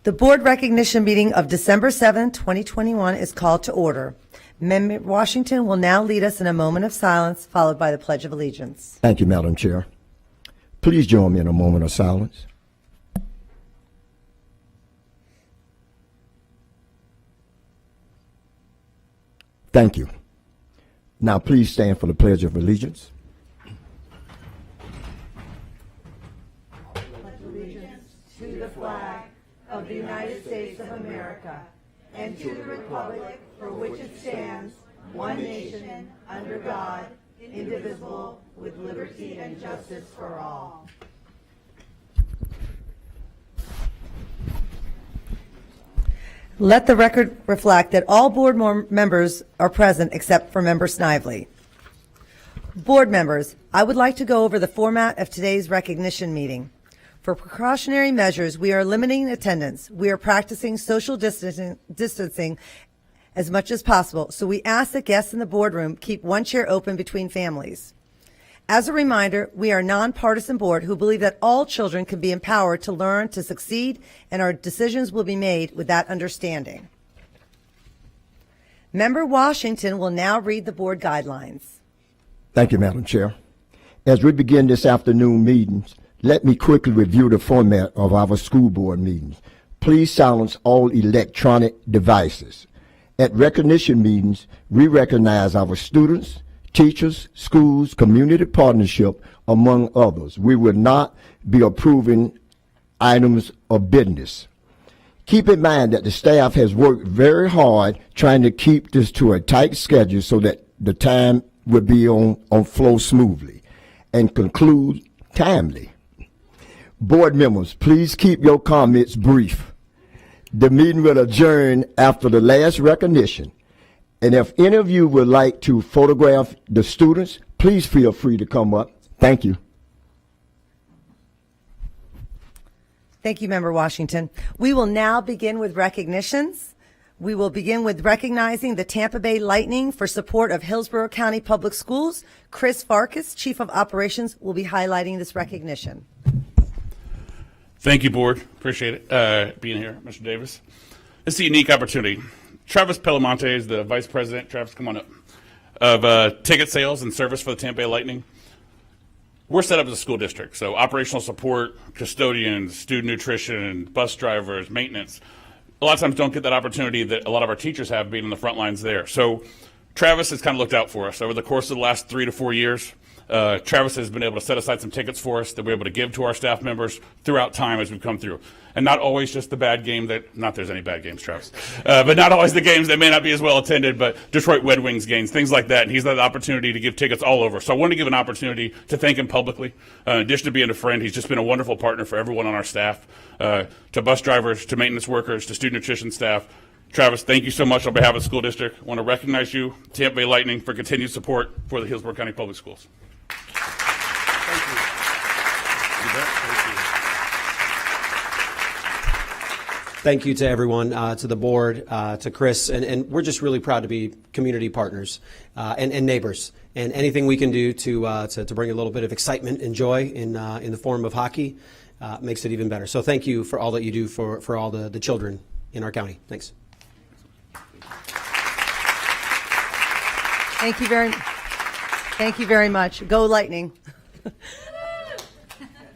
The board recognition meeting of December 7, 2021 is called to order. Member Washington will now lead us in a moment of silence, followed by the Pledge of Allegiance. Thank you, Madam Chair. Please join me in a moment of silence. Thank you. Now please stand for the Pledge of Allegiance. To the flag of the United States of America and to the republic for which it stands, one nation, under God, indivisible, with liberty and justice for all. Let the record reflect that all board members are present except for Member Snively. Board members, I would like to go over the format of today's recognition meeting. For precautionary measures, we are limiting attendance. We are practicing social distancing as much as possible, so we ask that guests in the boardroom keep one chair open between families. As a reminder, we are a nonpartisan board who believe that all children can be empowered to learn, to succeed, and our decisions will be made with that understanding. Member Washington will now read the board guidelines. Thank you, Madam Chair. As we begin this afternoon meetings, let me quickly review the format of our school board meetings. Please silence all electronic devices. At recognition meetings, we recognize our students, teachers, schools, community partnership, among others. We will not be approving items of business. Keep in mind that the staff has worked very hard trying to keep this to a tight schedule so that the time will be on flow smoothly and conclude timely. Board members, please keep your comments brief. The meeting will adjourn after the last recognition. And if any of you would like to photograph the students, please feel free to come up. Thank you. Thank you, Member Washington. We will now begin with recognitions. We will begin with recognizing the Tampa Bay Lightning for support of Hillsborough County Public Schools. Chris Farkas, Chief of Operations, will be highlighting this recognition. Thank you, Board. Appreciate it being here, Mr. Davis. It's a unique opportunity. Travis Pelamonte is the Vice President. Travis, come on up. Of ticket sales and service for the Tampa Bay Lightning. We're set up as a school district, so operational support, custodians, student nutrition, bus drivers, maintenance. A lot of times don't get that opportunity that a lot of our teachers have being on the front lines there. So Travis has kind of looked out for us over the course of the last 3 to 4 years. Travis has been able to set aside some tickets for us that we're able to give to our staff members throughout time as we've come through. And not always just the bad game that, not there's any bad games, Travis, but not always the games that may not be as well attended, but Detroit Red Wings games, things like that. And he's had the opportunity to give tickets all over. So I wanted to give an opportunity to thank him publicly. In addition to being a friend, he's just been a wonderful partner for everyone on our staff, to bus drivers, to maintenance workers, to student nutrition staff. Travis, thank you so much on behalf of the school district. I want to recognize you, Tampa Bay Lightning, for continued support for the Hillsborough County Public Schools. Thank you to everyone, to the board, to Chris, and we're just really proud to be community partners and neighbors. And anything we can do to bring a little bit of excitement and joy in the form of hockey makes it even better. So thank you for all that you do for all the children in our county. Thanks. Thank you very much. Go Lightning.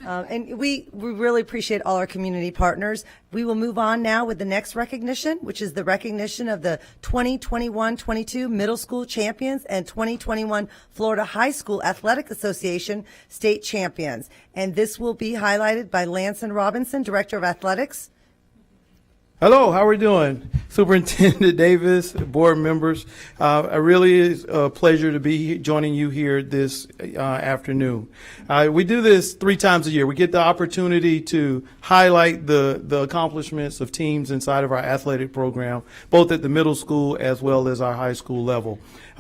And we really appreciate all our community partners. We will move on now with the next recognition, which is the recognition of the 2021-22 Middle School Champions and 2021 Florida High School Athletic Association State Champions. And this will be highlighted by Lanson Robinson, Director of Athletics. Hello, how are we doing? Superintendent Davis, board members, it really is a pleasure to be joining you here this afternoon. We do this 3 times a year. We get the opportunity to highlight the accomplishments of teams inside of our athletic program, both at the middle school as well as our high school level.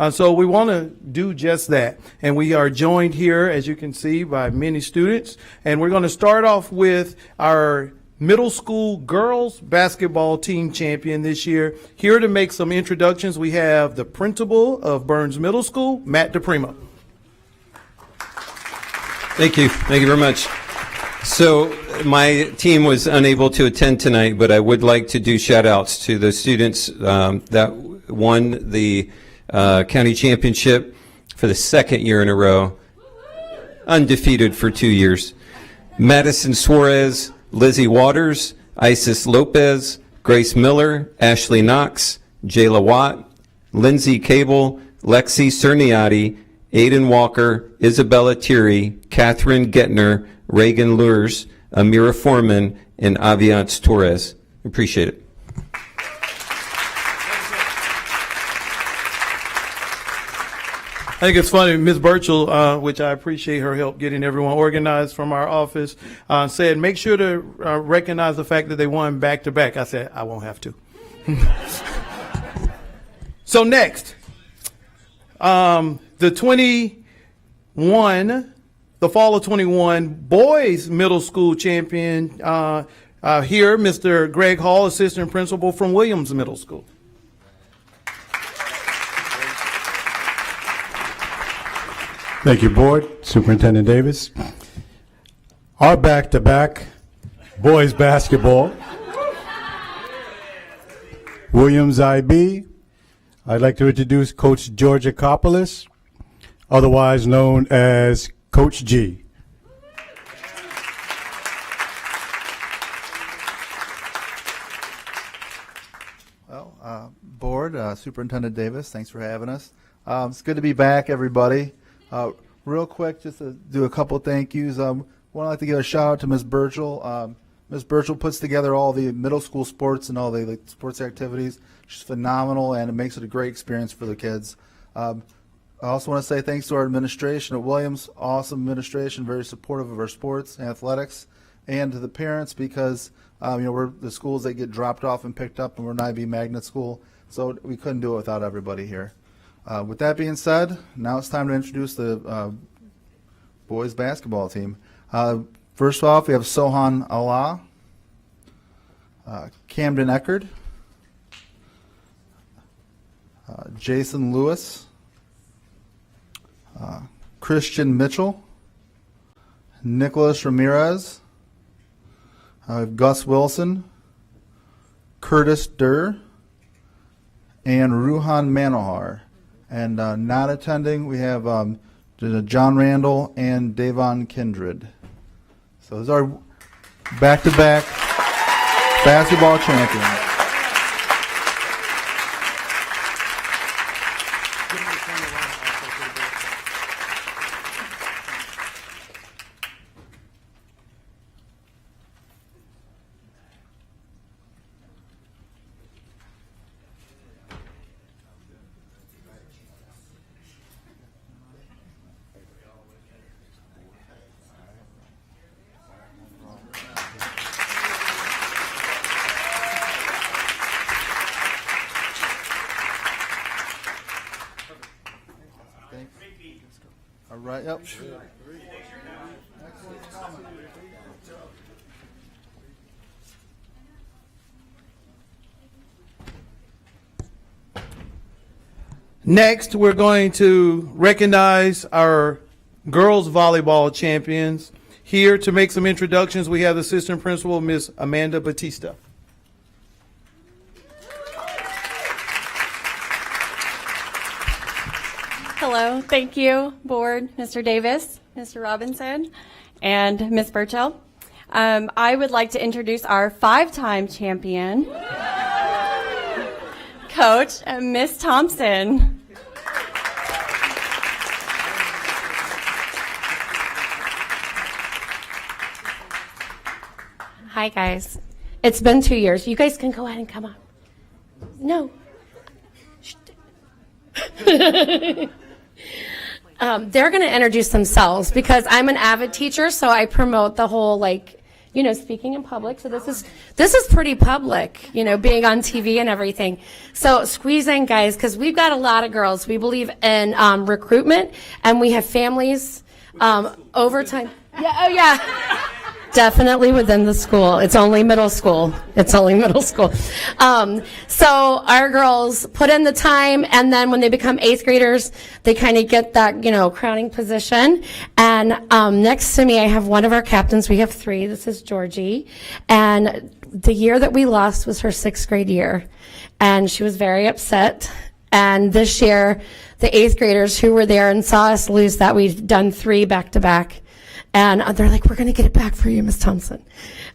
So we want to do just that. And we are joined here, as you can see, by many students. And we're going to start off with our middle school girls basketball team champion this year. Here to make some introductions, we have the principal of Burns Middle School, Matt DePrima. Thank you very much. So my team was unable to attend tonight, but I would like to do shout outs to the students that won the county championship for the second year in a row, undefeated for 2 years. Madison Suarez, Lizzie Waters, Isis Lopez, Grace Miller, Ashley Knox, Jayla Watt, Lindsay Cable, Lexi Cerniati, Aiden Walker, Isabella Thierry, Catherine Gettner, Reagan Lures, Amira Foreman, and Aviance Torres. Appreciate it. I think it's funny, Ms. Burchell, which I appreciate her help getting everyone organized from our office, said, make sure to recognize the fact that they won back to back. I said, I won't have to. So next, the fall of 21 boys middle school champion here, Mr. Greg Hall, assistant principal from Williams Middle School. Thank you, Board. Superintendent Davis. Our back-to-back boys basketball. Williams IB. I'd like to introduce Coach George Akopoulos, otherwise known as Coach G. Well, Board, Superintendent Davis, thanks for having us. It's good to be back, everybody. Real quick, just to do a couple thank yous. I'd like to give a shout out to Ms. Burchell. Ms. Burchell puts together all the middle school sports and all the sports activities. She's phenomenal, and it makes it a great experience for the kids. I also want to say thanks to our administration at Williams, awesome administration, very supportive of our sports and athletics, and to the parents because we're the schools that get dropped off and picked up, and we're an IB magnet school, so we couldn't do it without everybody here. With that being said, now it's time to introduce the boys basketball team. First off, we have Sohan Allah, Camden Eckerd, Jason Lewis, Christian Mitchell, Nicholas Ramirez, Gus Wilson, Curtis Durr, and Ruhan Manohar. And not attending, we have John Randall and Davon Kindred. So those are back-to-back basketball champions. All right, yep. Next, we're going to recognize our girls volleyball champions. Here to make some introductions, we have the assistant principal, Ms. Amanda Batista. Hello, thank you, Board, Mr. Davis, Mr. Robinson, and Ms. Burchell. I would like to introduce our 5-time champion, Coach Miss Thompson. Hi, guys. It's been 2 years. You guys can go ahead and come on. No. They're going to introduce themselves because I'm an avid teacher, so I promote the whole, speaking in public. So this is pretty public, being on TV and everything. So squeeze in, guys, because we've got a lot of girls. We believe in recruitment, and we have families overtime. Yeah, oh yeah. Definitely within the school. It's only middle school. It's only middle school. So our girls put in the time, and then when they become 8th graders, they kind of get that, crowning position. And next to me, I have one of our captains. We have 3. This is Georgie. And the year that we lost was her 6th grade year. And she was very upset. And this year, the 8th graders who were there and saw us lose that, we've done 3 back-to-back. And they're like, we're going to get it back for you, Miss Thompson.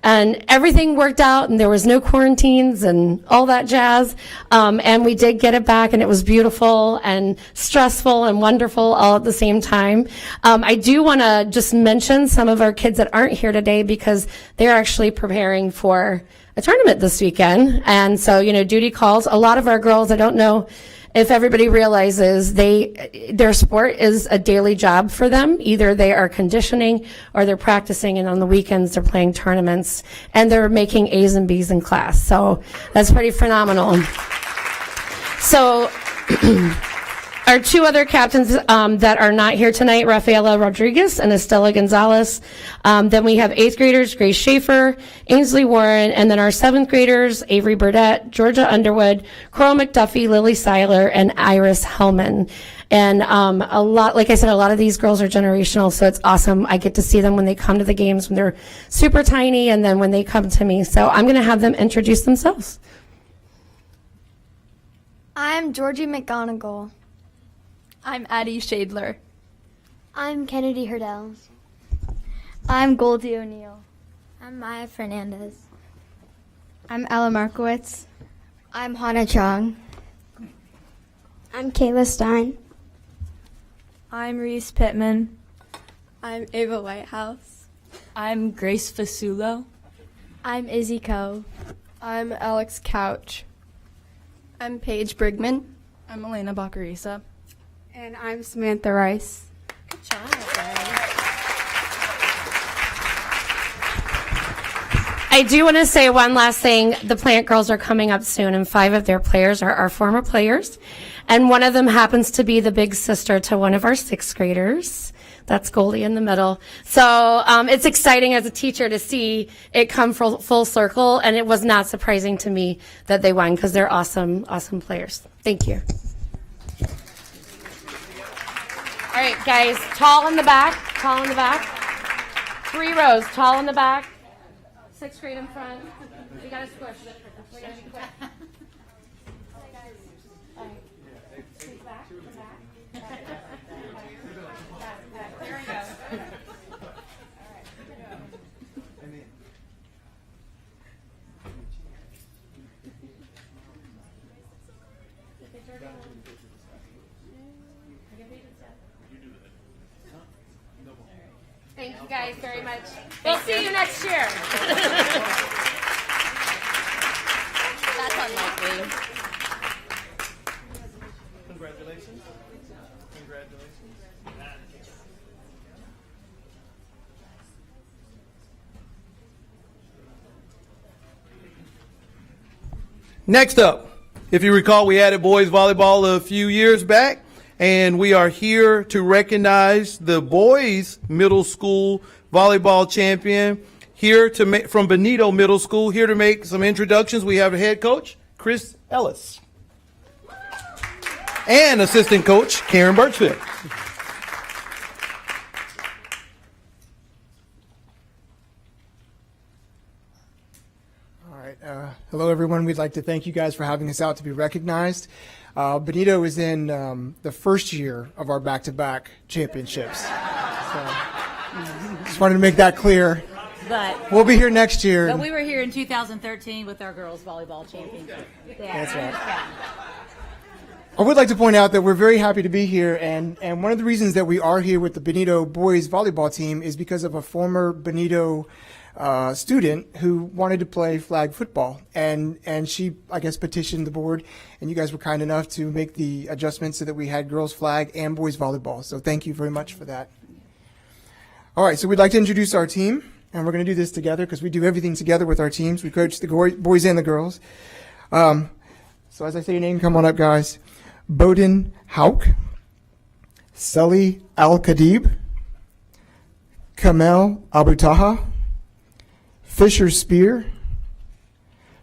And everything worked out, and there was no quarantines and all that jazz. And we did get it back, and it was beautiful and stressful and wonderful all at the same time. I do want to just mention some of our kids that aren't here today because they're actually preparing for a tournament this weekend. And so, duty calls. A lot of our girls, I don't know if everybody realizes their sport is a daily job for them. Either they are conditioning or they're practicing, and on the weekends they're playing tournaments, and they're making A's and B's in class. So that's pretty phenomenal. So our 2 other captains that are not here tonight, Rafaela Rodriguez and Estela Gonzalez. Then we have 8th graders, Grace Schaefer, Ainsley Warren, and then our 7th graders, Avery Burdett, Georgia Underwood, Coral McDuffie, Lily Seiler, and Iris Hellman. And like I said, a lot of these girls are generational, so it's awesome. I get to see them when they come to the games when they're super tiny, and then when they come to me. So I'm going to have them introduce themselves. I'm Georgie McGonigal. I'm Addie Shadler. I'm Kennedy Hurdell. I'm Goldie O'Neill. I'm Maya Fernandez. I'm Ella Markowitz. I'm Hannah Chong. I'm Kayla Stein. I'm Reese Pittman. I'm Ava Whitehouse. I'm Grace Fasulo. I'm Izzy Coe. I'm Alex Couch. I'm Paige Brigman. I'm Elena Bacarisa. And I'm Samantha Rice. Good job, guys. I do want to say one last thing. The Plant Girls are coming up soon, and 5 of their players are our former players. And one of them happens to be the big sister to one of our 6th graders. That's Goldie in the middle. So it's exciting as a teacher to see it come full circle, and it was not surprising to me that they won because they're awesome, awesome players. Thank you. All right, guys, tall in the back, 3 rows, tall in the back, 6th grade in front. We got to squish. We got to be quick. All right. Back. There we go. Thank you guys very much. We'll see you next year. That's unlikely. Congratulations. Next up, if you recall, we added boys volleyball a few years back, and we are here to recognize the boys middle school volleyball champion here to from Benito Middle School. Here to make some introductions, we have a head coach, Chris Ellis, and assistant coach, Karen Birchfield. Hello, everyone. We'd like to thank you guys for having us out to be recognized. Benito is in the first year of our back-to-back championships. So, just wanted to make that clear. But we'll be here next year. But we were here in 2013 with our girls volleyball championship. Yeah. That's right. I would like to point out that we're very happy to be here, and one of the reasons that we are here with the Benito boys volleyball team is because of a former Benito student who wanted to play flag football, and she, I guess, petitioned the board, and you guys were kind enough to make the adjustments so that we had girls flag and boys volleyball. So thank you very much for that. All right, so we'd like to introduce our team, and we're going to do this together because we do everything together with our teams. We coach the boys and the girls. So as I say your name, come on up, guys. Bowden Hauk, Sully Al-Khadib, Kamel Abu Taha, Fisher Spear,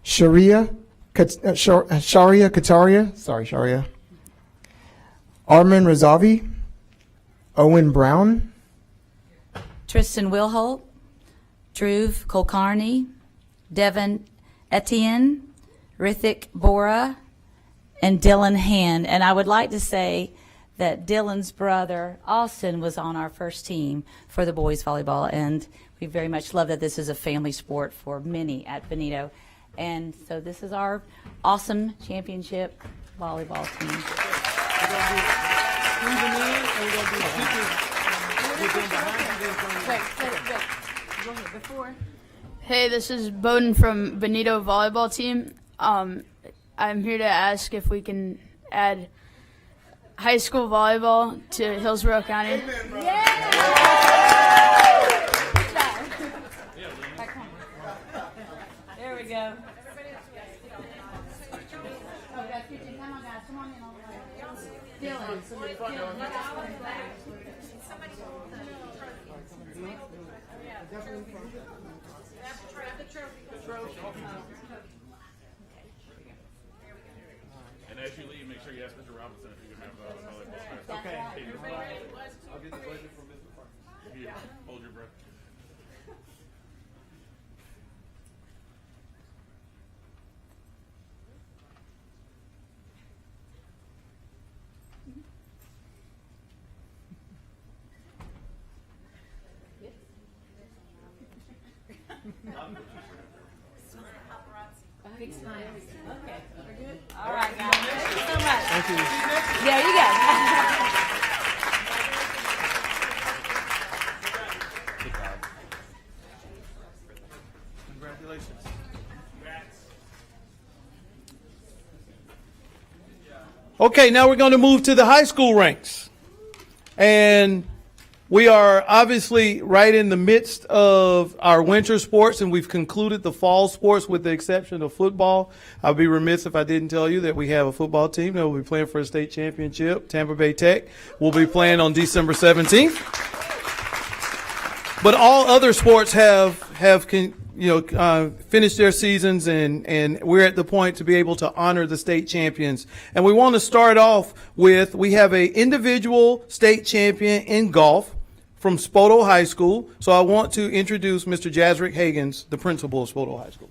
Sharia Kataria, Armin Razavi, Owen Brown, Tristan Wilholt, Dhruv Kulkarni, Devin Etienne, Rithik Bora, and Dylan Hand. And I would like to say that Dylan's brother, Austin, was on our first team for the boys volleyball, and we very much love that this is a family sport for many at Benito. And so this is our awesome championship volleyball team. Hey, this is Bowden from Benito volleyball team. I'm here to ask if we can add high school volleyball to Hillsborough County. There we go. And as you leave, make sure you ask Mr. Robinson if you can have volleyball. Okay. I'll get the pleasure from Mr. Parker. Here, hold your breath. Big smile. Okay, we're good. All right, guys. Thank you so much. Thank you. There you go. Congratulations. Okay, now we're going to move to the high school ranks. And we are obviously right in the midst of our winter sports, and we've concluded the fall sports with the exception of football. I'd be remiss if I didn't tell you that we have a football team that will be playing for a state championship. Tampa Bay Tech will be playing on December 17th. But all other sports have finished their seasons, and we're at the point to be able to honor the state champions. And we want to start off with, we have an individual state champion in golf from Spoto High School. So I want to introduce Mr. Jasrick Hagens, the principal of Spoto High School.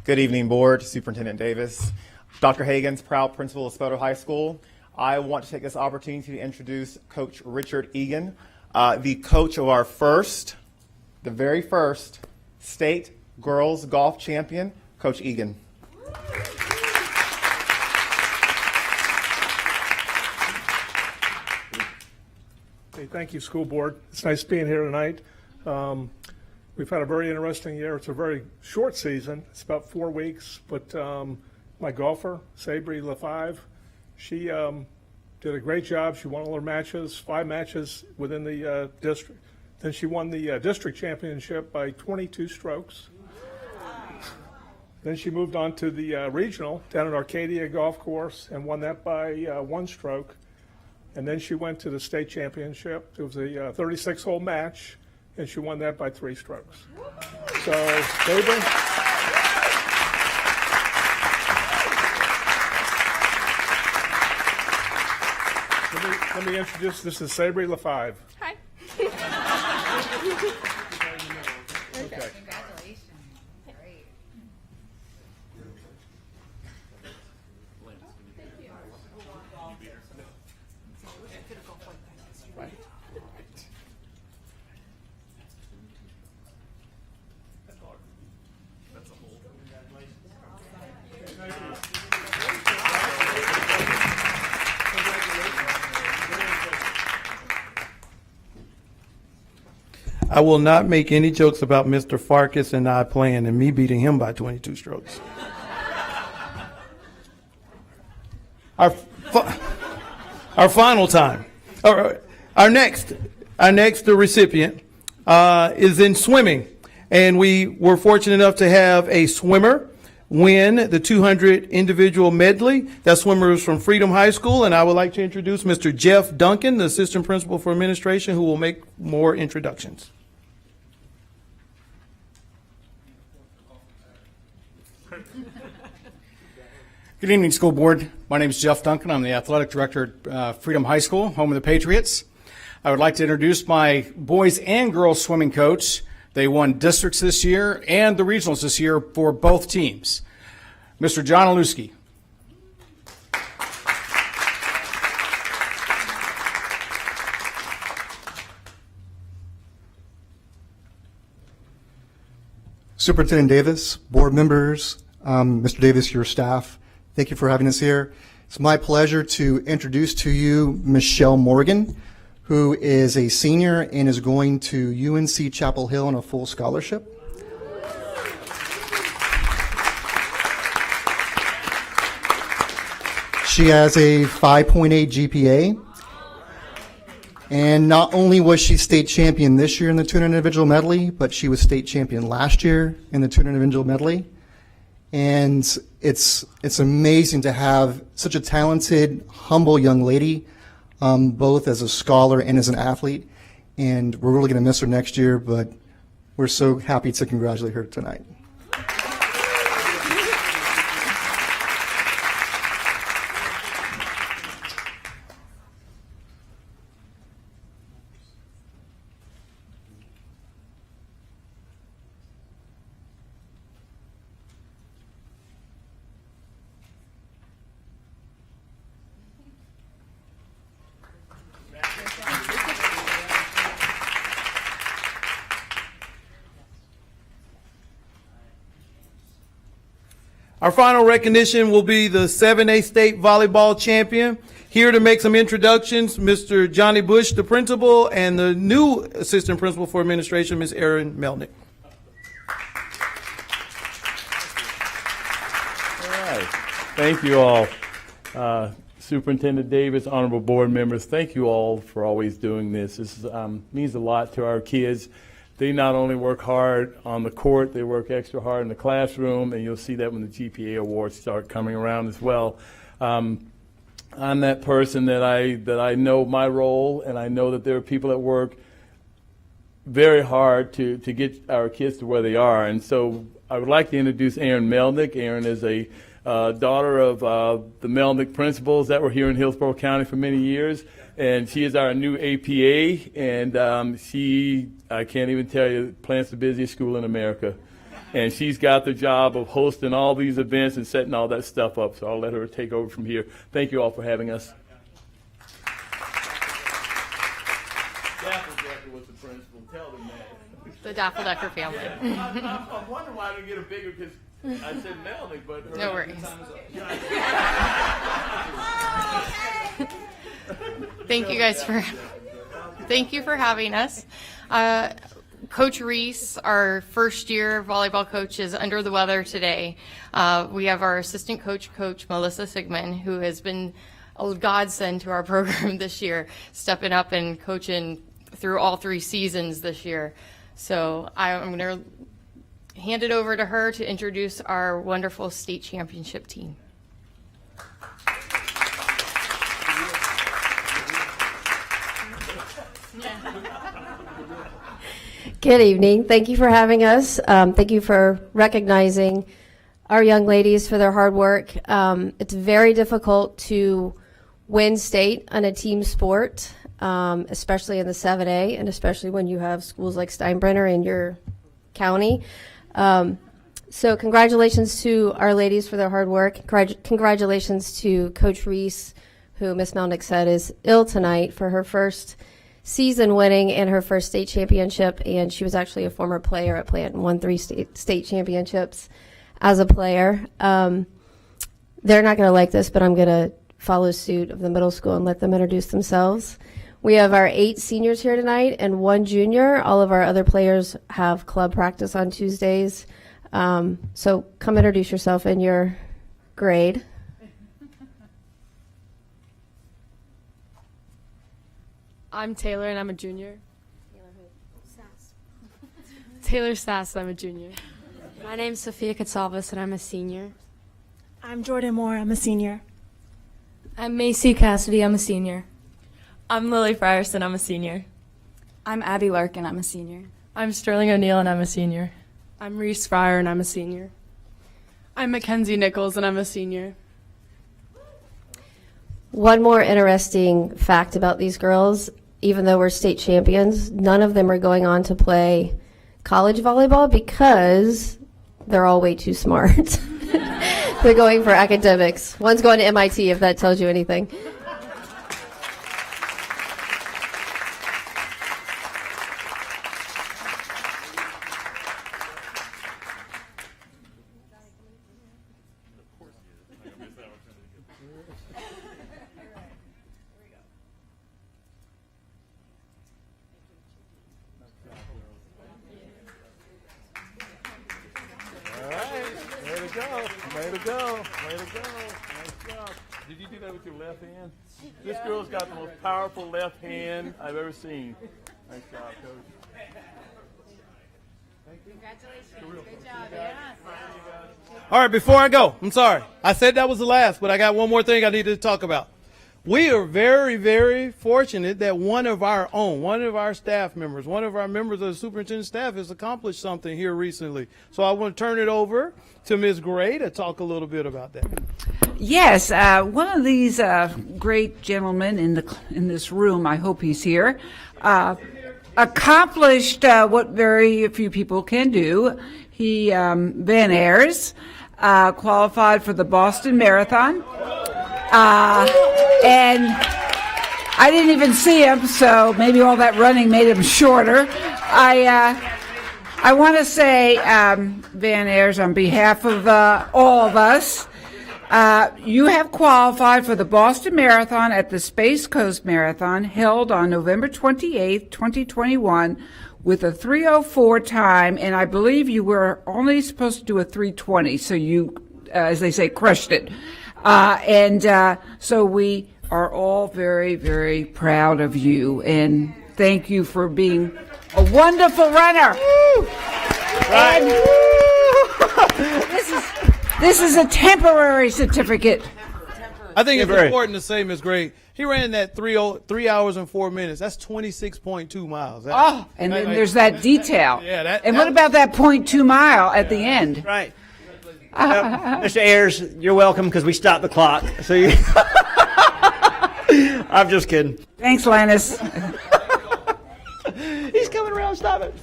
Good evening, Board, Superintendent Davis. Dr. Hagens, proud principal of Spoto High School. I want to take this opportunity to introduce Coach Richard Egan, the coach of our the very first state girls golf champion, Coach Egan. Hey, thank you, school board. It's nice being here tonight. We've had a very interesting year. It's a very short season. It's about 4 weeks, but my golfer, Sabri LaFive, she did a great job. She won all her matches, 5 matches within the district. Then she won the district championship by 22 strokes. Then she moved on to the regional down at Arcadia Golf Course and won that by 1 stroke. And then she went to the state championship. It was a 36-hole match, and she won that by 3 strokes. So, David. Let me introduce, this is Sabri LaFive. Hi. Okay. Congratulations. Great. I will not make any jokes about Mr. Farkas and I playing and me beating him by 22 strokes. Our final time. Our next recipient is in swimming, and we were fortunate enough to have a swimmer win the 200 individual medley. That swimmer is from Freedom High School, and I would like to introduce Mr. Jeff Duncan, the Assistant Principal for Administration, who will make more introductions. Good evening, school board. My name is Jeff Duncan. I'm the athletic director at Freedom High School, home of the Patriots. I would like to introduce my boys and girls swimming coach. They won districts this year and the regionals this year for both teams. Mr. John Aluski. Superintendent Davis, board members, Mr. Davis, your staff, thank you for having us here. It's my pleasure to introduce to you Michelle Morgan, who is a senior and is going to UNC Chapel Hill on a full scholarship. She has a 5.8 GPA. And not only was she state champion this year in the 200 individual medley, but she was state champion last year in the 200 individual medley. And it's amazing to have such a talented, humble young lady, both as a scholar and as an athlete. And we're really going to miss her next year, but we're so happy to congratulate her tonight. Our final recognition will be the 7A state volleyball champion. Here to make some introductions, Mr. Johnny Bush, the principal, and the new assistant principal for administration, Ms. Erin Melnick. All right. Thank you all. Superintendent Davis, honorable board members, thank you all for always doing this. This is, means a lot to our kids. They not only work hard on the court, they work extra hard in the classroom, and you'll see that when the GPA awards start coming around as well. I'm that person that I know my role, and I know that there are people that work very hard to get our kids to where they are. And so I would like to introduce Erin Melnick. Erin is a daughter of the Melnick principals that were here in Hillsborough County for many years. And she is our new APA, and she, I can't even tell you, plans the busiest school in America. And she's got the job of hosting all these events and setting all that stuff up, so I'll let her take over from here. Thank you all for having us. Daffel-Decker was the principal. Tell them that. The Daffel-Decker family. I'm wondering why I didn't get a bigger, because I said Melnick, but her no worries. time is up. Thank you for having us. Coach Reese, our first year volleyball coach, is under the weather today. We have our assistant coach, Coach Melissa Sigmund, who has been a godsend to our program this year, stepping up and coaching through all 3 seasons this year. So I'm going to hand it over to her to introduce our wonderful state championship team. Good evening. Thank you for having us. Thank you for recognizing our young ladies for their hard work. It's very difficult to win state on a team sport, especially in the 7A, and especially when you have schools like Steinbrenner in your county. So congratulations to our ladies for their hard work. Congratulations to Coach Reese, who Ms. Melnick said is ill tonight, for her first season winning and her first state championship. And she was actually a former player at Plant and won 3 state championships as a player. They're not going to like this, but I'm going to follow suit of the middle school and let them introduce themselves. We have our 8 seniors here tonight and 1 junior. All of our other players have club practice on Tuesdays. So come introduce yourself in your grade. I'm Taylor, and I'm a junior. Taylor Sass, and I'm a junior. My name's Sophia Katsalvis, and I'm a senior. I'm Jordan Moore. I'm a senior. I'm Macy Cassidy. I'm a senior. I'm Lily Frierson. I'm a senior. I'm Abby Larkin. I'm a senior. I'm Sterling O'Neill, and I'm a senior. I'm Reese Fryer, and I'm a senior. I'm Mackenzie Nichols, and I'm a senior. One more interesting fact about these girls, even though we're state champions, none of them are going on to play college volleyball because they're all way too smart. They're going for academics. One's going to MIT, if that tells you anything. Way to go. Way to go. Way to go. Nice job. Did you do that with your left hand? This girl's got the most powerful left hand I've ever seen. Nice job, Coach. Congratulations. Good job. Yeah. All right, before I go, I'm sorry. I said that was the last, but I got one more thing I needed to talk about. We are very, very fortunate that one of our own, one of our staff members, one of our members of the superintendent's staff has accomplished something here recently. So I want to turn it over to Ms. Gray to talk a little bit about that. Yes, one of these great gentlemen in this room, I hope he's here, accomplished what very few people can do. He, Van Ayers, qualified for the Boston Marathon. And I didn't even see him, so maybe all that running made him shorter. I want to say, Van Ayers, on behalf of all of us, you have qualified for the Boston Marathon at the Space Coast Marathon held on November 28th, 2021, with a 3:04 time, and I believe you were only supposed to do a 3:20, so you, as they say, crushed it. So we are all very, very proud of you, and thank you for being a wonderful runner. And this is a temporary certificate. I think it's important to say, Ms. Gray, he ran that 3 hours and 4 minutes. That's 26.2 miles. And then there's that detail. Yeah, and what about that 0.2 mile at the end? Right. Mr. Ayers, you're welcome because we stopped the clock. So you I'm just kidding. Thanks, Linus. He's coming around. Stop it.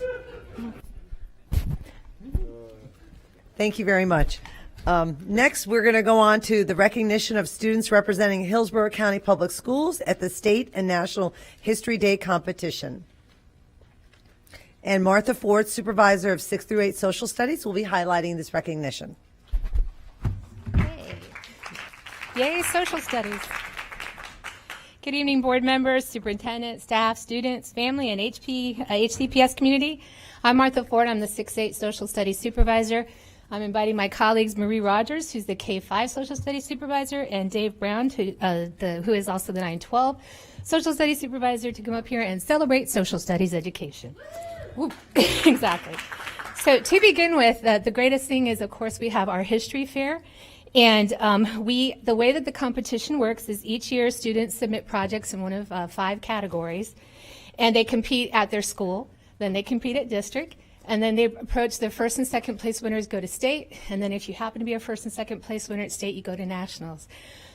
Thank you very much. Next, we're going to go on to the recognition of students representing Hillsborough County Public Schools at the State and National History Day competition. And Martha Ford, Supervisor of 6th through 8 Social Studies, will be highlighting this recognition. Yay, social studies. Good evening, board members, superintendent, staff, students, family, and HCPS community. I'm Martha Ford. I'm the 6-8 Social Studies Supervisor. I'm inviting my colleagues Marie Rogers, who's the K-5 Social Studies Supervisor, and Dave Brown, who is also the 9-12 Social Studies Supervisor, to come up here and celebrate social studies education. Exactly. So to begin with, the greatest thing is, of course, we have our history fair. And the way that the competition works is each year students submit projects in one of 5 categories, and they compete at their school, then they compete at district, and then they approach the first and second place winners, go to state, and then if you happen to be a first and second place winner at state, you go to nationals.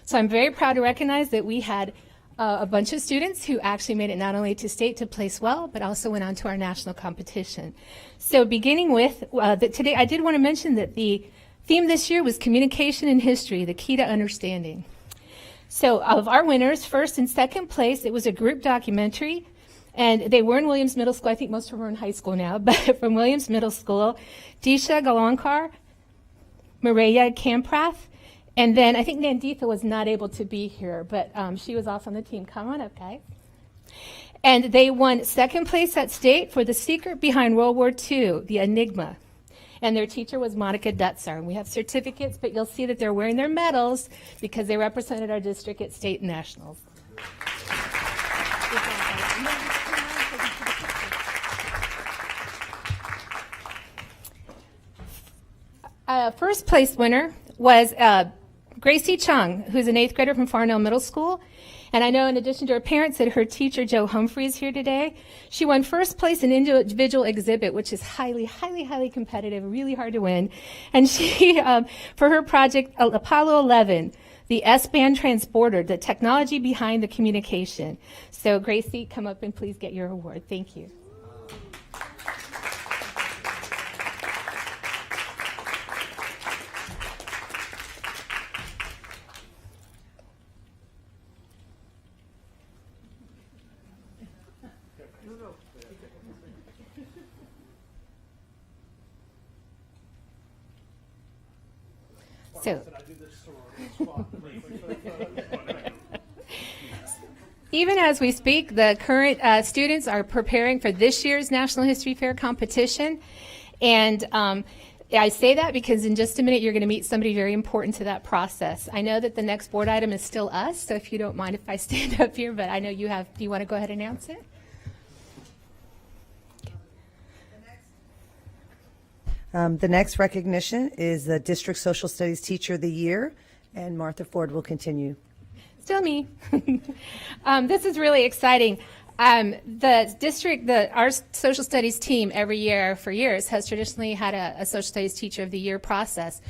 So I'm very proud to recognize that we had a bunch of students who actually made it not only to state to place well, but also went on to our national competition. So beginning with today, I did want to mention that the theme this year was communication and history, the key to understanding. So of our winners, first and second place, it was a group documentary, and they were in Williams Middle School. I think most of them are in high school now, but from Williams Middle School, Disha Galankar, Maria Kamprath, and then I think Nanditha was not able to be here, but she was also on the team. Come on up, guys. And they won second place at state for The Secret Behind World War II, The Enigma. And their teacher was Monica Dutzar. And we have certificates, but you'll see that they're wearing their medals because they represented our district at state and nationals. First place winner was Gracie Chung, who's an 8th grader from Farnell Middle School. And I know in addition to her parents that her teacher, Joe Humphrey, is here today. She won first place in individual exhibit, which is highly competitive, really hard to win. And she, for her project, Apollo 11, the S-band transporter, the technology behind the communication. So Gracie, come up and please get your award. Thank you. So, even as we speak, the current students are preparing for this year's National History Fair competition. And I say that because in just a minute you're going to meet somebody very important to that process. I know that the next board item is still us, so if you don't mind if I stand up here, but I know you have, do you want to go ahead and announce it? The next recognition is the District Social Studies Teacher of the Year, and Martha Ford will continue. Still me. This is really exciting. The district, our social studies team every year for years has traditionally had a social studies teacher of the year process,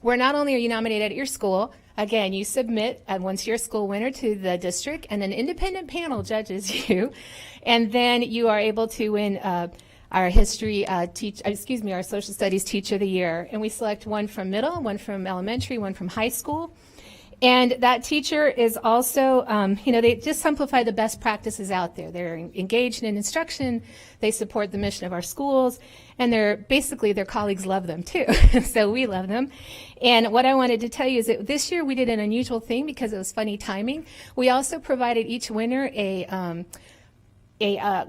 where not only are you nominated at your school, again, you submit once you're a school winner to the district, and an independent panel judges you, and then you are able to win our history our social studies teacher of the year. And we select one from middle, one from elementary, one from high school. And that teacher is also, they just simplify the best practices out there. They're engaged in instruction, they support the mission of our schools, and their colleagues love them too. So we love them. And what I wanted to tell you is that this year we did an unusual thing because it was funny timing. We also provided each winner a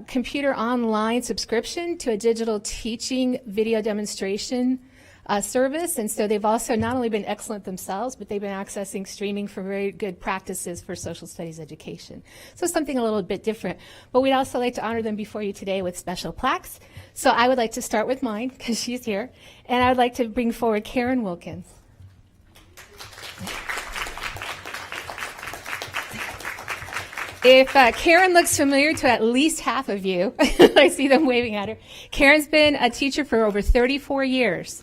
computer online subscription to a digital teaching video demonstration service. And so they've also not only been excellent themselves, but they've been accessing streaming for very good practices for social studies education. So something a little bit different. But we'd also like to honor them before you today with special plaques. So I would like to start with mine because she's here. And I would like to bring forward Karen Wilkins. If Karen looks familiar to at least half of you, I see them waving at her. Karen's been a teacher for over 34 years.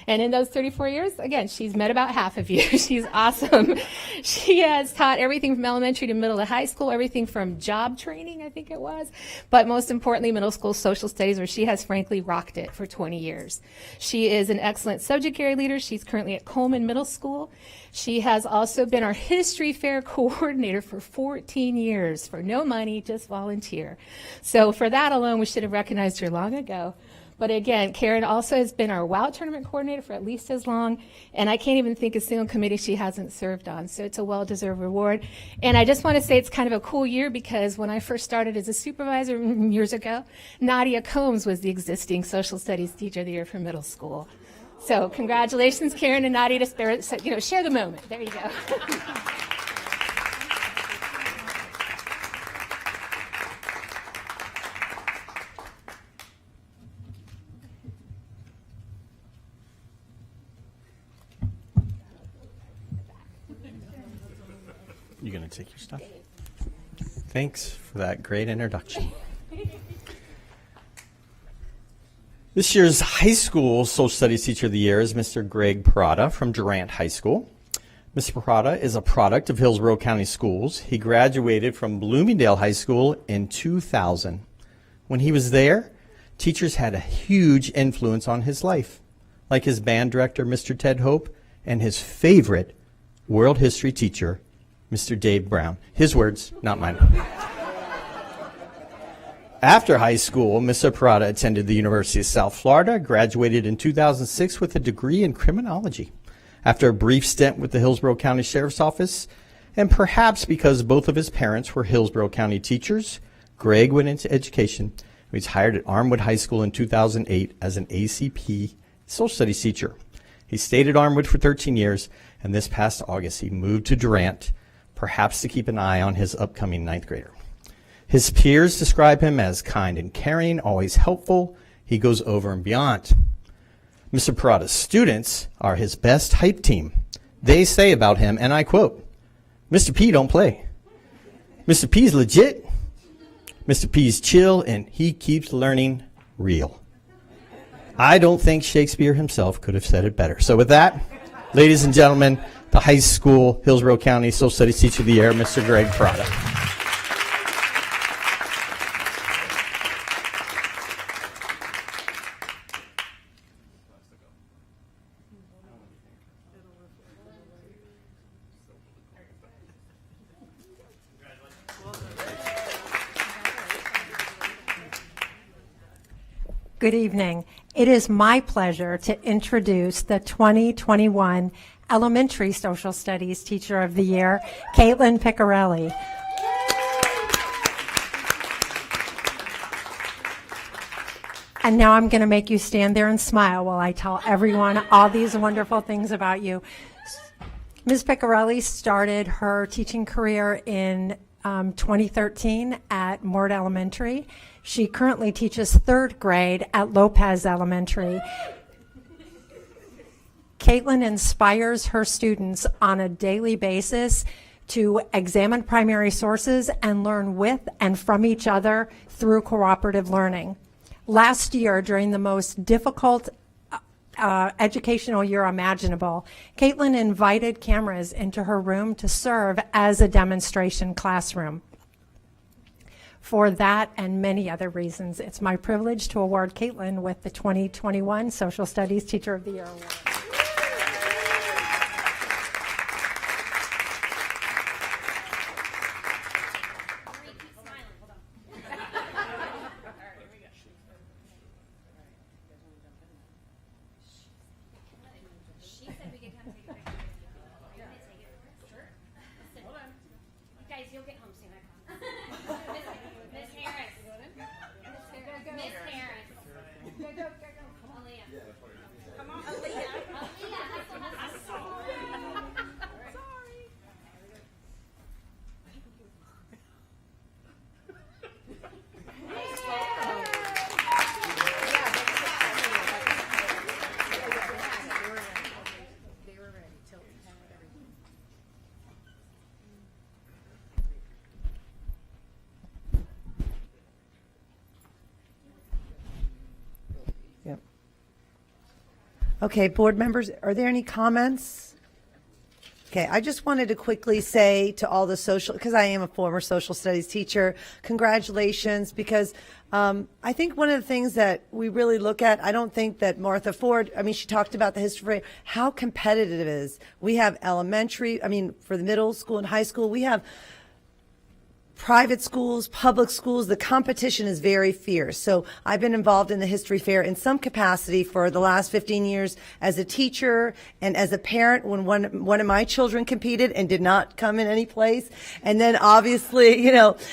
And in those 34 years, again, she's met about half of you. She's awesome. She has taught everything from elementary to middle to high school, everything from job training, I think it was, but most importantly, middle school social studies, where she has frankly rocked it for 20 years. She is an excellent subject area leader. She's currently at Coleman Middle School. She has also been our History Fair coordinator for 14 years for no money, just volunteer. So for that alone, we should have recognized her long ago. But again, Karen also has been our WOW tournament coordinator for at least as long, and I can't even think of a single committee she hasn't served on, so it's a well-deserved reward. And I just want to say it's kind of a cool year because when I first started as a supervisor years ago, Nadia Combs was the existing social studies teacher of the year for middle school. So congratulations, Karen and Nadia, to share the moment. There you go. You gonna take your stuff? Thanks for that great introduction. This year's high school social studies teacher of the year is Mr. Greg Parada from Durant High School. Mr. Parada is a product of Hillsborough County Schools. He graduated from Bloomingdale High School in 2000. When he was there, teachers had a huge influence on his life, like his band director, Mr. Ted Hope, and his favorite world history teacher, Mr. Dave Brown. His words, not mine. After high school, Mr. Parada attended the University of South Florida, graduated in 2006 with a degree in criminology. After a brief stint with the Hillsborough County Sheriff's Office, and perhaps because both of his parents were Hillsborough County teachers, Greg went into education. He was hired at Armwood High School in 2008 as an ACP social studies teacher. He stayed at Armwood for 13 years, and this past August he moved to Durant, perhaps to keep an eye on his upcoming 9th grader. His peers describe him as kind and caring, always helpful. He goes over and beyond. Mr. Parada's students are his best hype team. They say about him, and I quote, Mr. P don't play. Mr. P's legit. Mr. P's chill, and he keeps learning real. I don't think Shakespeare himself could have said it better. So with that, ladies and gentlemen, the high school Hillsborough County Social Studies Teacher of the Year, Mr. Greg Parada. Good evening. It is my pleasure to introduce the 2021 Elementary Social Studies Teacher of the Year, Caitlin Piccarelli. And now I'm going to make you stand there and smile while I tell everyone all these wonderful things about you. Ms. Piccarelli started her teaching career in 2013 at Mort Elementary. She currently teaches third grade at Lopez Elementary. Caitlin inspires her students on a daily basis to examine primary sources and learn with and from each other through cooperative learning. Last year, during the most difficult educational year imaginable, Caitlin invited cameras into her room to serve as a demonstration classroom. For that and many other reasons, it's my privilege to award Caitlin with the 2021 Social Studies Teacher of the Year Award. Okay, board members, are there any comments? Okay, I just wanted to quickly say to all the social, because I am a former social studies teacher, congratulations, because I think one of the things that we really look at, I don't think that Martha Ford, I mean, she talked about the history, how competitive it is. We have elementary, I mean, for the middle school and high school, we have private schools, public schools, the competition is very fierce. So I've been involved in the history fair in some capacity for the last 15 years as a teacher and as a parent when one of my children competed and did not come in any place. And then obviously, and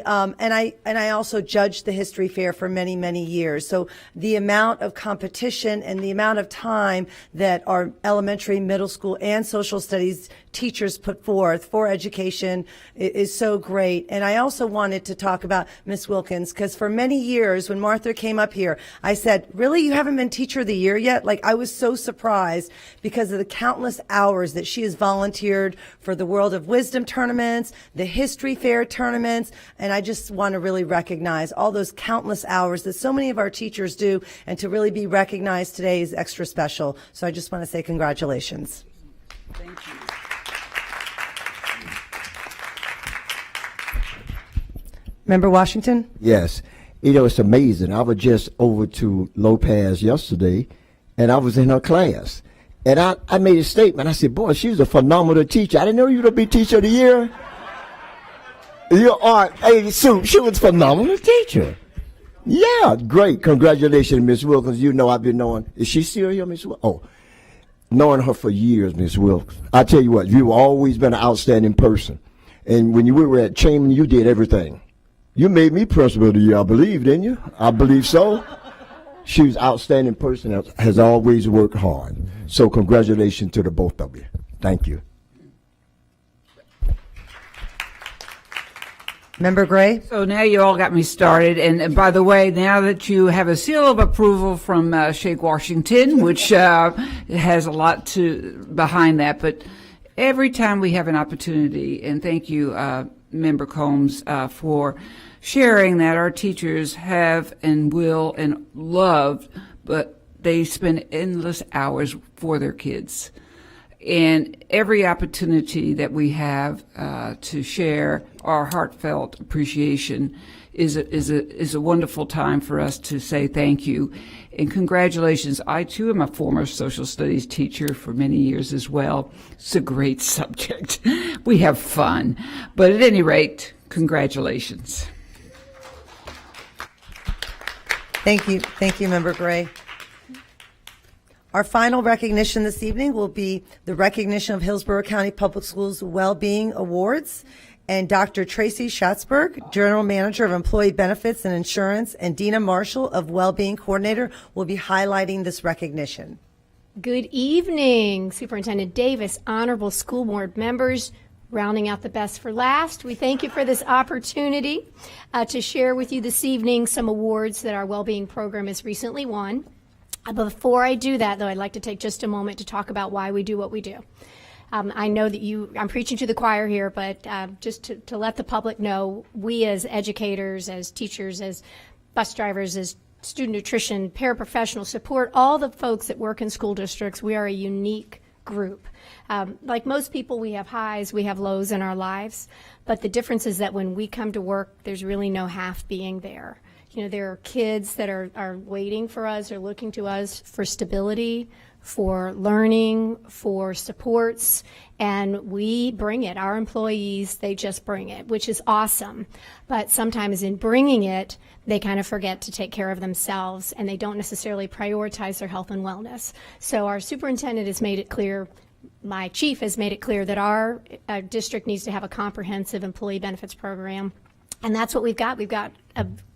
I also judged the history fair for many, many years. So the amount of competition and the amount of time that our elementary, middle school, and social studies teachers put forth for education is so great. And I also wanted to talk about Miss Wilkins, because for many years when Martha came up here, I said, really, you haven't been Teacher of the Year yet? Like, I was so surprised because of the countless hours that she has volunteered for the World of Wisdom tournaments, the History Fair tournaments, and I just want to really recognize all those countless hours that so many of our teachers do, and to really be recognized today is extra special. So I just want to say congratulations. Thank you. Member Washington? Yes. It's amazing. I was just over to Lopez yesterday, and I was in her class. And I made a statement. I said, boy, she's a phenomenal teacher. I didn't know you would be Teacher of the Year. Hey, Sue, she was a phenomenal teacher. Yeah, great. Congratulations, Miss Wilkins. You know I've been knowing. Is she still here, Miss Wilkins? Oh, knowing her for years, Miss Wilkins. I tell you what, you've always been an outstanding person. And when you were at Chamberlain, you did everything. You made me Principal of the Year, I believe, didn't you? I believe so. She was an outstanding person, has always worked hard. So congratulations to the both of you. Thank you. Member Gray? So now you all got me started. And by the way, now that you have a seal of approval from Shake Washington, which has a lot behind that, but every time we have an opportunity, and thank you, Member Combs, for sharing that our teachers have and will and love, but they spend endless hours for their kids. And every opportunity that we have to share our heartfelt appreciation is a wonderful time for us to say thank you and congratulations. I too am a former social studies teacher for many years as well. It's a great subject. We have fun, but at any rate, congratulations. Thank you, Member Gray. Our final recognition this evening will be the recognition of Hillsborough County Public Schools Wellbeing Awards. And Dr. Tracy Schatzberg, General Manager of Employee Benefits and Insurance, and Dina Marshall of Wellbeing Coordinator will be highlighting this recognition. Good evening, Superintendent Davis, honorable school board members. Rounding out the best for last, we thank you for this opportunity to share with you this evening some awards that our Wellbeing program has recently won. Before I do that, though, I'd like to take just a moment to talk about why we do what we do. I know that I'm preaching to the choir here, but just to let the public know, we as educators, as teachers, as bus drivers, as student nutrition, paraprofessional support, all the folks that work in school districts, we are a unique group. Like most people, we have highs, we have lows in our lives, but the difference is that when we come to work, there's really no half being there. You know, there are kids that are waiting for us or looking to us for stability, for learning, for supports, and we bring it. Our employees, they just bring it, which is awesome. But sometimes in bringing it, they kind of forget to take care of themselves, and they don't necessarily prioritize their health and wellness. So our superintendent has made it clear, my chief has made it clear that our district needs to have a comprehensive employee benefits program. And that's what we've got. We've got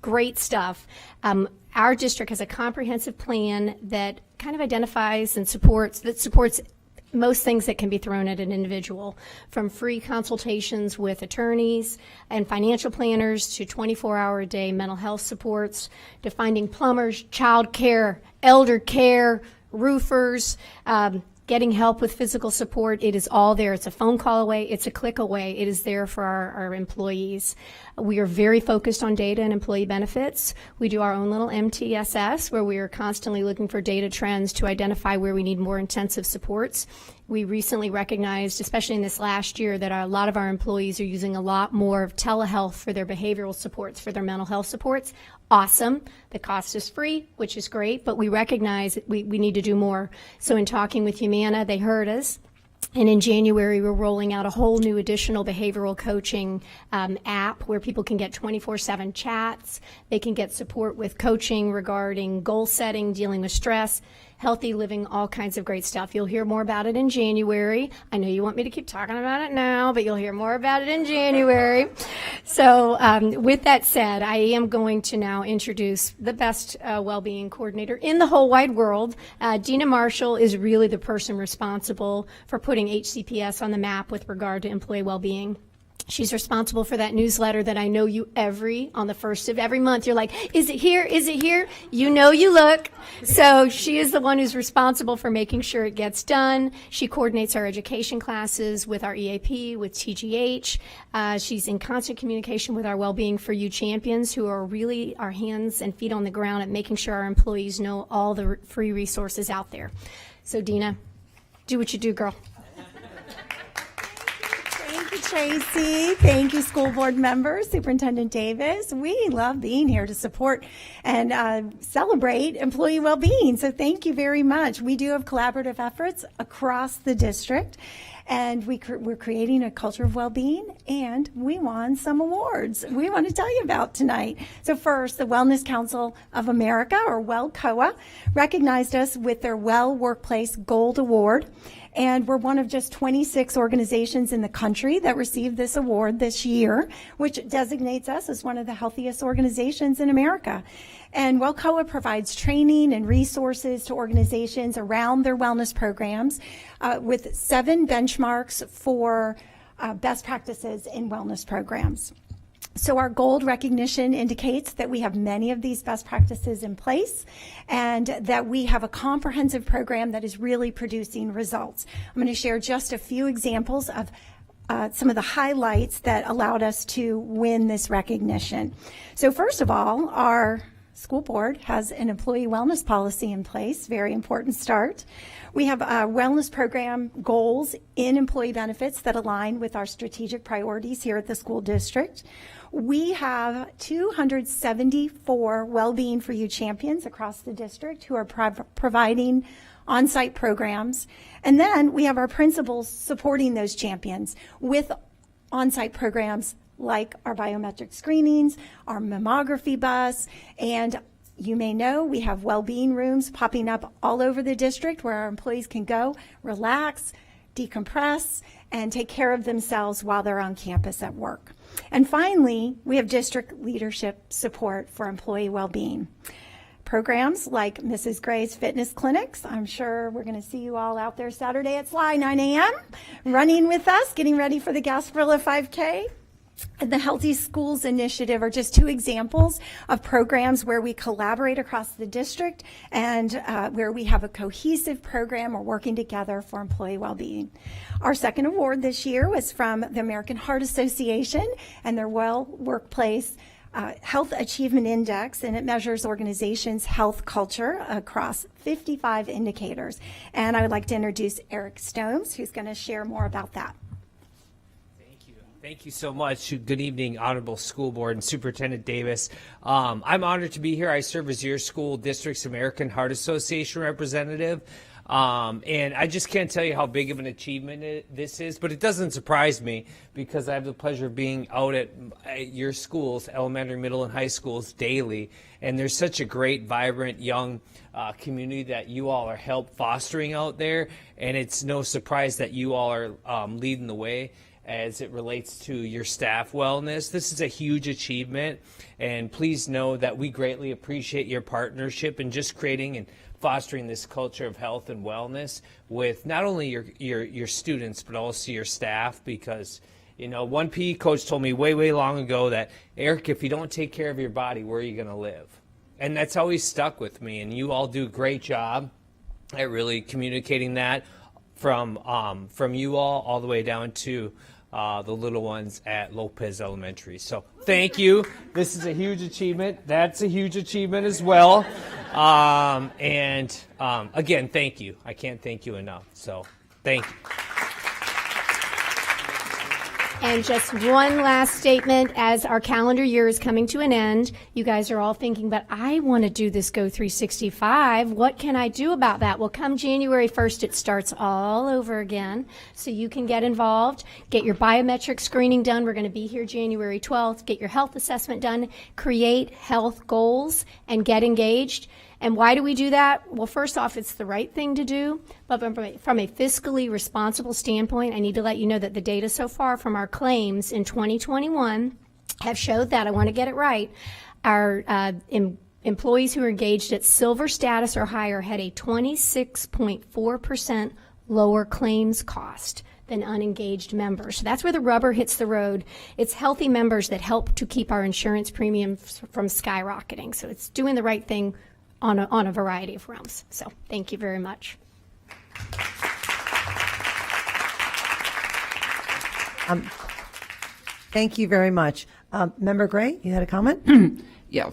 great stuff. Our district has a comprehensive plan that kind of identifies and supports most things that can be thrown at an individual, from free consultations with attorneys and financial planners to 24-hour-a-day mental health supports, to finding plumbers, child care, elder care, roofers, getting help with physical support. It is all there. It's a phone call away. It's a click away. It is there for our employees. We are very focused on data and employee benefits. We do our own little MTSS where we are constantly looking for data trends to identify where we need more intensive supports. We recently recognized, especially in this last year, that a lot of our employees are using a lot more of telehealth for their behavioral supports, for their mental health supports. Awesome. The cost is free, which is great, but we recognize that we need to do more. So in talking with Humana, they heard us. And in January, we're rolling out a whole new additional behavioral coaching app where people can get 24/7 chats. They can get support with coaching regarding goal setting, dealing with stress, healthy living, all kinds of great stuff. You'll hear more about it in January. I know you want me to keep talking about it now, but you'll hear more about it in January. So with that said, I am going to now introduce the best well-being coordinator in the whole wide world. Dina Marshall is really the person responsible for putting HCPS on the map with regard to employee well-being. She's responsible for that newsletter that I know you on the first of every month, you're like, is it here? Is it here? You know you look. So she is the one who's responsible for making sure it gets done. She coordinates our education classes with our EAP, with TGH. She's in constant communication with our Wellbeing for You champions, who are really our hands and feet on the ground at making sure our employees know all the free resources out there. So Dina, do what you do, girl. Thank you, Tracy. Thank you, school board members, Superintendent Davis. We love being here to support and celebrate employee well-being. So thank you very much. We do have collaborative efforts across the district, and we're creating a culture of well-being, and we won some awards we want to tell you about tonight. So first, the Wellness Council of America, or WellCOA, recognized us with their Well Workplace Gold Award. And we're one of just 26 organizations in the country that received this award this year, which designates us as one of the healthiest organizations in America. And WellCOA provides training and resources to organizations around their wellness programs with 7 benchmarks for best practices in wellness programs. So our gold recognition indicates that we have many of these best practices in place and that we have a comprehensive program that is really producing results. I'm going to share just a few examples of some of the highlights that allowed us to win this recognition. So first of all, our school board has an employee wellness policy in place, very important start. We have wellness program goals in employee benefits that align with our strategic priorities here at the school district. We have 274 Well-Being for You champions across the district who are providing on-site programs. And then we have our principals supporting those champions with on-site programs like our biometric screenings, our mammography bus, and you may know we have well-being rooms popping up all over the district where our employees can go, relax, decompress, and take care of themselves while they're on campus at work. And finally, we have district leadership support for employee well-being. Programs like Mrs. Gray's Fitness Clinics. I'm sure we're going to see you all out there Saturday at SLY, 9 a.m., running with us, getting ready for the Gasparilla 5K. And the Healthy Schools Initiative are just two examples of programs where we collaborate across the district and where we have a cohesive program or working together for employee well-being. Our second award this year was from the American Heart Association and their Well Workplace Health Achievement Index, and it measures organizations' health culture across 55 indicators. And I would like to introduce Eric Stones, who's going to share more about that. Thank you so much. Good evening, Honorable School Board and Superintendent Davis. I'm honored to be here. I serve as your school district's American Heart Association representative. And I just can't tell you how big of an achievement this is, but it doesn't surprise me because I have the pleasure of being out at your schools, elementary, middle, and high schools daily. And there's such a great, vibrant, young community that you all are help fostering out there. And it's no surprise that you all are leading the way as it relates to your staff wellness. This is a huge achievement, and please know that we greatly appreciate your partnership in just creating and fostering this culture of health and wellness with not only your students, but also your staff, because you know, one PE coach told me way long ago that, Eric, if you don't take care of your body, where are you going to live? And that's always stuck with me, and you all do a great job at really communicating that from you all the way down to the little ones at Lopez Elementary. So thank you. This is a huge achievement. That's a huge achievement as well. Again, thank you. I can't thank you enough. So thank you. And just one last statement as our calendar year is coming to an end. You guys are all thinking, but I want to do this Go 365. What can I do about that? Well, come January 1st, it starts all over again. So you can get involved, get your biometric screening done. We're going to be here January 12th. Get your health assessment done, create health goals, and get engaged. And why do we do that? Well, first off, it's the right thing to do, but from a fiscally responsible standpoint, I need to let you know that the data so far from our claims in 2021 have showed that, I want to get it right, our employees who are engaged at silver status or higher had a 26.4% lower claims cost than unengaged members. So that's where the rubber hits the road. It's healthy members that help to keep our insurance premiums from skyrocketing. So it's doing the right thing on a variety of realms. So thank you very much. Thank you very much. Member Gray, you had a comment? Yeah,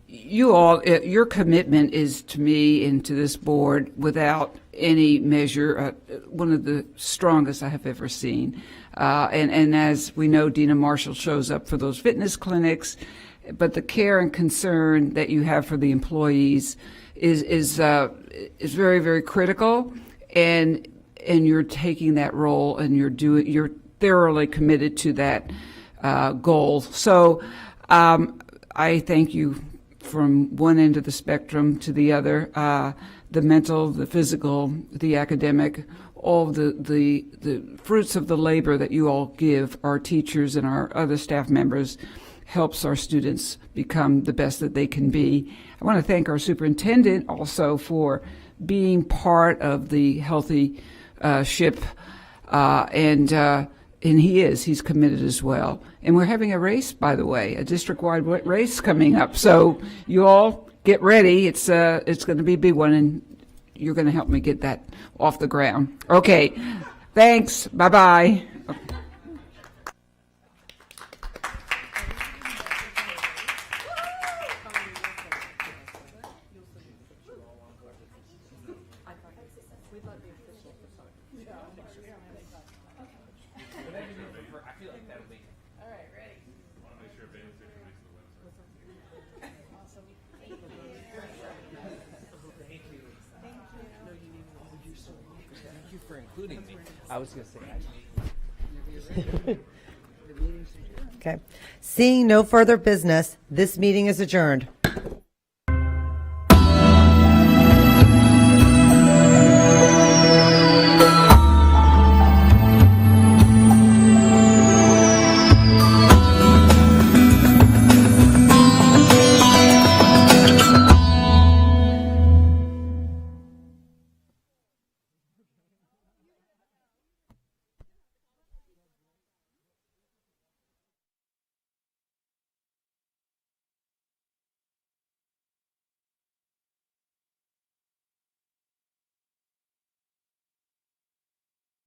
you all, your commitment is to me and to this board without any measure one of the strongest I have ever seen. And as we know, Dina Marshall shows up for those fitness clinics, but the care and concern that you have for the employees is very, very critical, and you're taking that role and you're thoroughly committed to that goal. So I thank you from one end of the spectrum to the other, the mental, the physical, the academic, all the fruits of the labor that you all give our teachers and our other staff members helps our students become the best that they can be. I want to thank our superintendent also for being part of the Healthy Ship and And he is. He's committed as well. And we're having a race, by the way, a district-wide race coming up. So you all get ready. It's going to be a big one, and you're going to help me get that off the ground. Okay. Thanks. Bye-bye. Thank you for including me. I was going to say. Okay. Seeing no further business, this meeting is adjourned.